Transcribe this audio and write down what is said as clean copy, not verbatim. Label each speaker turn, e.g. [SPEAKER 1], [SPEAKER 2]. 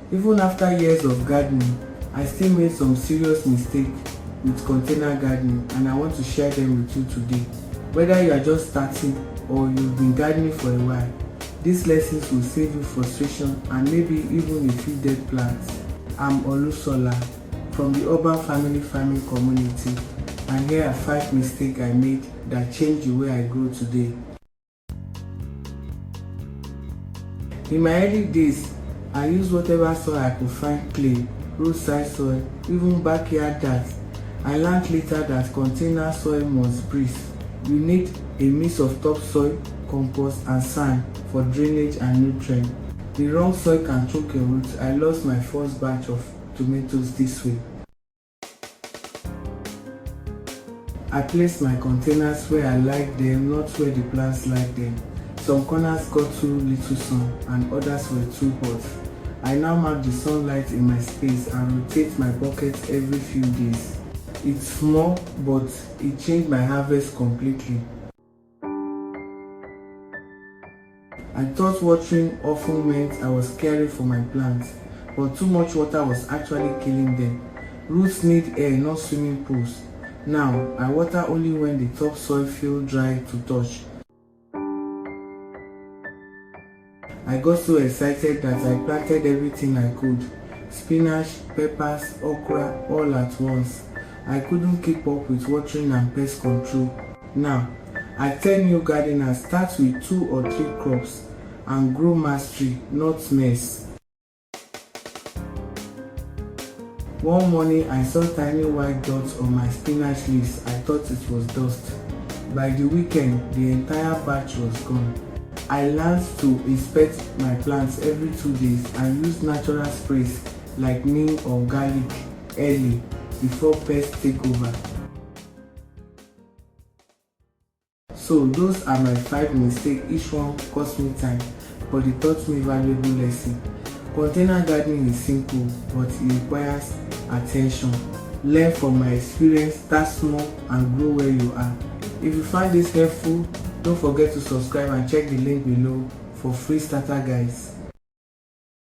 [SPEAKER 1] Even after years of gardening, I still made some serious mistakes with container gardening, and I want to share them with you today. Whether you are just starting or you've been gardening for a while, these lessons will save you frustration and maybe even a few dead plants. I'm Olusola from the Urban Family Farming Community, and here are 5 mistakes I made that changed the way I grow today. In my early days, I used whatever soil I could find: clay, roadside soil, even backyard dirt. I learned later that container soil must breathe. You need a mix of topsoil, compost and sand for drainage and nutrients. The wrong soil can choke your roots. I lost my first batch of tomatoes this way. I placed my containers where I like them, not where the plants like them. Some corners got too little sun and others were too hot. I now mark the sunlight in my space and rotate my buckets every few days. It's small, but it changed my harvest completely. I thought watering often meant I was caring for my plants, but too much water was actually killing them. Roots need air, not swimming pools. Now, I water only when the topsoil feels dry to touch. I got so excited that I planted everything I could: spinach, peppers, okra, all at once. I couldn't keep up with watering and pest control. Now, I tell new gardeners, start with 2 or 3 crops and grow mastery, not mess. One morning, I saw tiny white dots on my spinach leaves. I thought it was dust. By the weekend, the entire batch was gone. I learned to inspect my plants every 2 days and use natural sprays like neem or garlic early before pests take over. So those are my 5 mistakes. Each one cost me time, but it taught me valuable lesson. Container gardening is simple, but it requires attention. Learn from my experience, start small and grow where you are. If you find this helpful, don't forget to subscribe and check the link below for free starter guides.